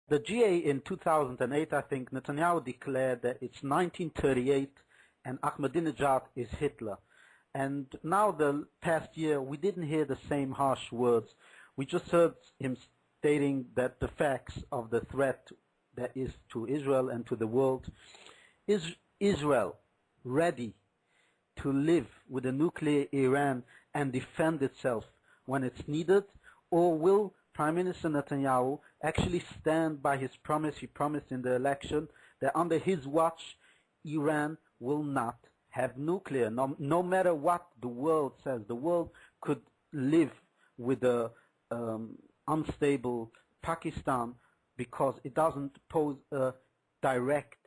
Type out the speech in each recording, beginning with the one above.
The GA in 2008, I think, Netanyahu declared that it's 1938 and Ahmadinejad is Hitler. And now the past year, we didn't hear the same harsh words. We just heard him stating that the facts of the threat that is to Israel and to the world. Is Israel ready to live with a nuclear Iran and defend itself when it's needed? Or will Prime Minister Netanyahu actually stand by his promise he promised in the election that under his watch Iran will not have nuclear? No matter what the world says, the world could live with a unstable Pakistan because it doesn't pose a direct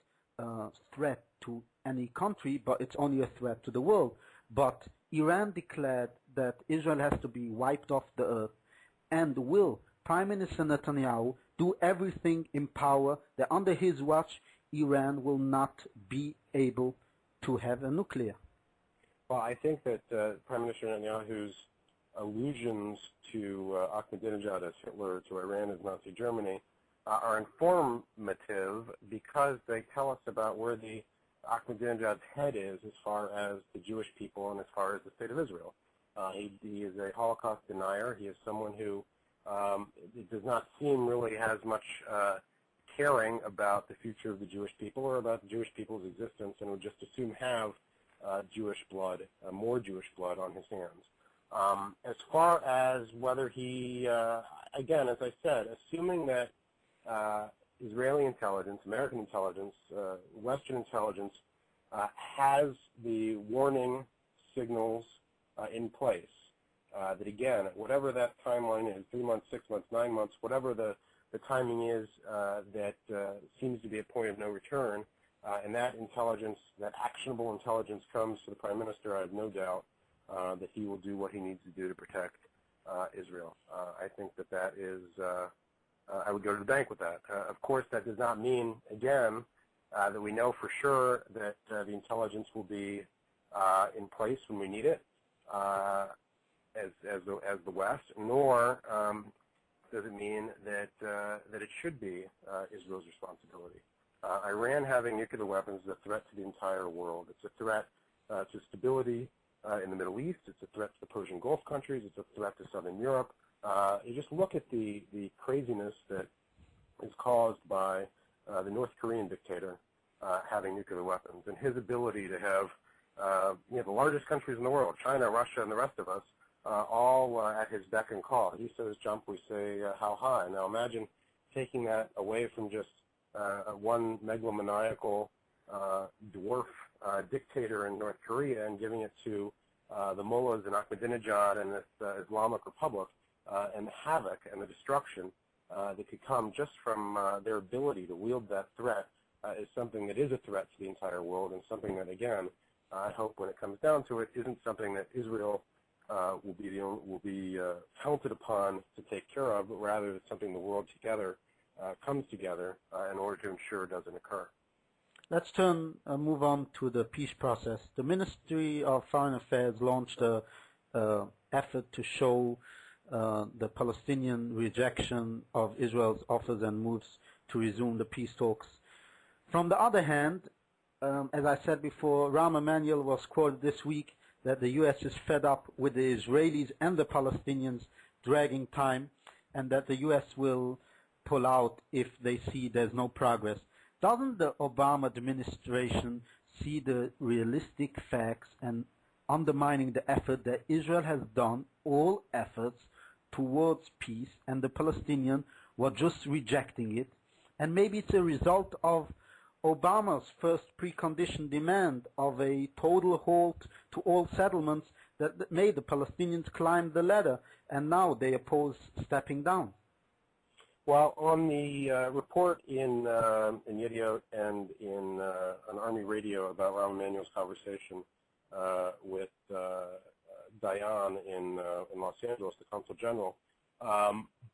threat to any country, but it's only a threat to the world. But Iran declared that Israel has to be wiped off the earth. And will Prime Minister Netanyahu do everything in power that under his watch Iran will not be able to have a nuclear? Well, I think that Prime Minister Netanyahu's allusions to Ahmadinejad as Hitler, to Iran as Nazi Germany, are informative because they tell us about where the Ahmadinejad's head is as far as the Jewish people and as far as the state of Israel. He is a Holocaust denier. He is someone who it does not seem really has much caring about the future of the Jewish people or about the Jewish people's existence, and would just assume have Jewish blood, more Jewish blood on his hands. As far as whether he, again, as I said, assuming that Israeli intelligence, American intelligence, Western intelligence has the warning signals in place, that again, whatever that timeline is, 3 months, 6 months, 9 months, whatever the timing is that seems to be a point of no return, and that intelligence, that actionable intelligence comes to the Prime Minister, I have no doubt that he will do what he needs to do to protect Israel. I think that is, I would go to the bank with that. Of course, that does not mean, again, that we know for sure that the intelligence will be in place when we need it, as the West, nor does it mean that it should be Israel's responsibility. Iran having nuclear weapons is a threat to the entire world. It's a threat to stability in the Middle East. It's a threat to the Persian Gulf countries. It's a threat to Southern Europe. You just look at the craziness that is caused by the North Korean dictator having nuclear weapons, and his ability to have the largest countries in the world, China, Russia, and the rest of us, all at his beck and call. He says jump, we say how high. Now imagine taking that away from just one megalomaniacal dwarf dictator in North Korea and giving it to the mullahs and Ahmadinejad and this Islamic Republic, and the havoc and the destruction that could come just from their ability to wield that threat is something that is a threat to the entire world, and something that, again, I hope when it comes down to it, isn't something that Israel will be counted upon to take care of, but rather it's something the world together comes together in order to ensure doesn't occur. Let's move on to the peace process. The Ministry of Foreign Affairs launched a effort to show the Palestinian rejection of Israel's offers and moves to resume the peace talks. From the other hand, as I said before, Rahm Emanuel was quoted this week that the U.S. is fed up with the Israelis and the Palestinians dragging time, and that the U.S. will pull out if they see there's no progress. Doesn't the Obama administration see the realistic facts and undermining the effort that Israel has done, all efforts towards peace, and the Palestinians were just rejecting it? And maybe it's a result of Obama's first precondition demand of a total halt to all settlements that made the Palestinians climb the ladder, and now they oppose stepping down. Well, on the report in Yediot and in on Army Radio about Rahm Emanuel's conversation with Dayan in Los Angeles, the Consul General,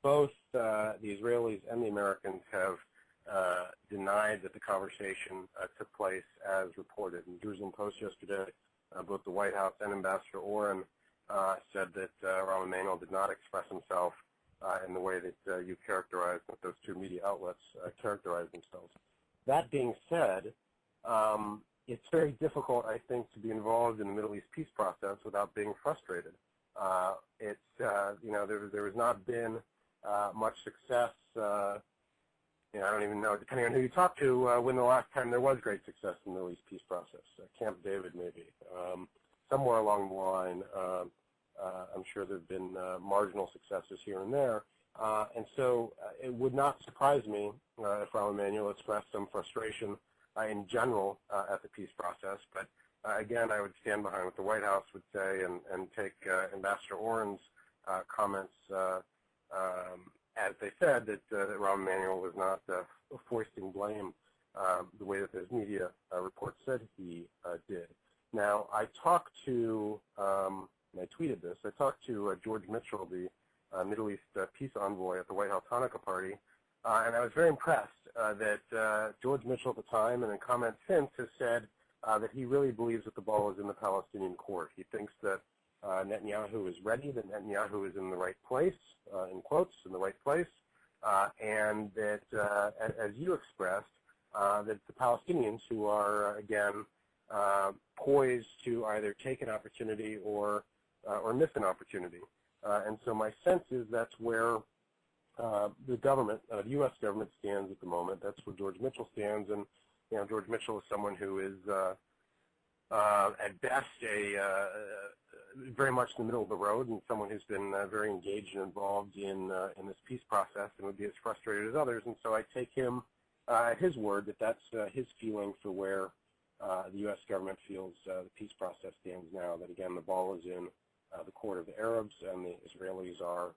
both the Israelis and the Americans have denied that the conversation took place as reported. In the Jerusalem Post yesterday, both the White House and Ambassador Oren said that Rahm Emanuel did not express himself in the way that you characterized, that those two media outlets characterize themselves. That being said, it's very difficult, I think, to be involved in the Middle East peace process without being frustrated. There has not been much success. I don't even know, depending on who you talk to, when the last time there was great success in the Middle East peace process. Camp David, maybe. Somewhere along the line, I'm sure there have been marginal successes here and there. And so it would not surprise me if Rahm Emanuel expressed some frustration in general at the peace process. But again, I would stand behind what the White House would say and take Ambassador Oren's comments as they said that Rahm Emanuel was not foisting blame the way that his media reports said he did. Now, I talked to, and I tweeted this, I talked to George Mitchell, the Middle East peace envoy at the White House Hanukkah party, and I was very impressed that George Mitchell at the time and in comments since has said that he really believes that the ball is in the Palestinian court. He thinks that Netanyahu is ready, that Netanyahu is in the right place, in quotes, in the right place, and that, as you expressed, that the Palestinians who are, again, poised to either take an opportunity or miss an opportunity. And so my sense is that's where the government, the U.S. government stands at the moment. That's where George Mitchell stands. And, George Mitchell is someone who is, at best, very much in the middle of the road and someone who's been very engaged and involved in this peace process and would be as frustrated as others. And so I take him at his word that that's his feeling for where the U.S. government feels the peace process stands now, that, again, the ball is in the court of the Arabs and the Israelis are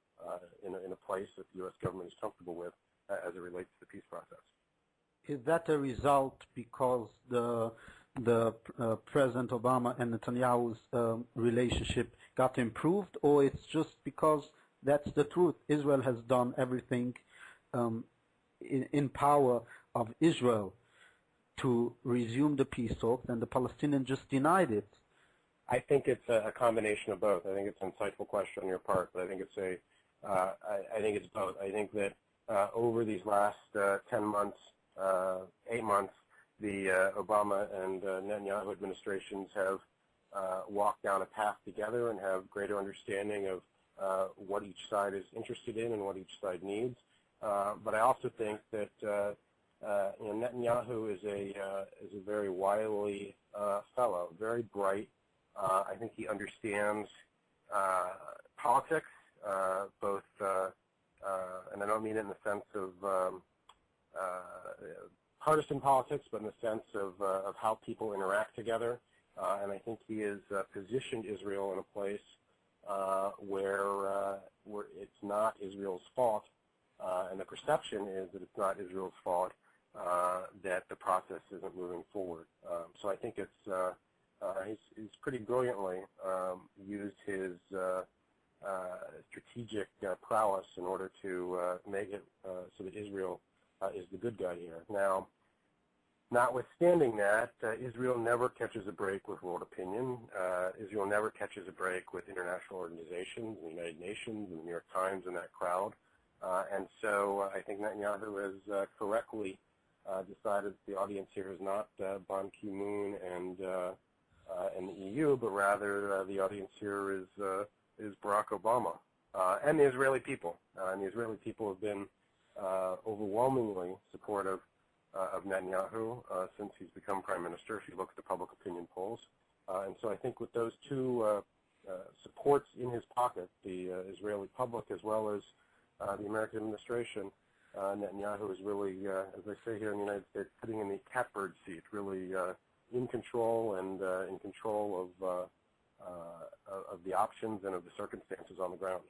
in a place that the U.S. government is comfortable with as it relates to the peace process. Is that a result because the President Obama and Netanyahu's relationship got improved, or it's just because that's the truth? Israel has done everything in power of Israel to resume the peace talks, and the Palestinians just denied it. I think it's a combination of both. I think it's an insightful question on your part, but I think it's I think it's both. I think that over these last 10 months, 8 months, the Obama and Netanyahu administrations have walked down a path together and have greater understanding of what each side is interested in and what each side needs. But I also think that Netanyahu is a very wily fellow, very bright. I think he understands politics, both, and I don't mean it in the sense of partisan politics, but in the sense of how people interact together. And I think he has positioned Israel in a place where it's not Israel's fault, and the perception is that it's not Israel's fault that the process isn't moving forward. So I think it's he's pretty brilliantly used his strategic prowess in order to make it so that Israel is the good guy here. Now, notwithstanding that, Israel never catches a break with world opinion. Israel never catches a break with international organizations, the United Nations, and the New York Times, and that crowd. And so I think Netanyahu has correctly decided the audience here is not Ban Ki-moon and the EU, but rather the audience here is Barack Obama and the Israeli people. And the Israeli people have been overwhelmingly supportive of Netanyahu since he's become prime minister, if you look at the public opinion polls. And so I think with those two supports in his pocket, the Israeli public as well as the American administration, Netanyahu is really, as they say here in the United States, sitting in the catbird seat, really in control and in control of the options and of the circumstances on the ground.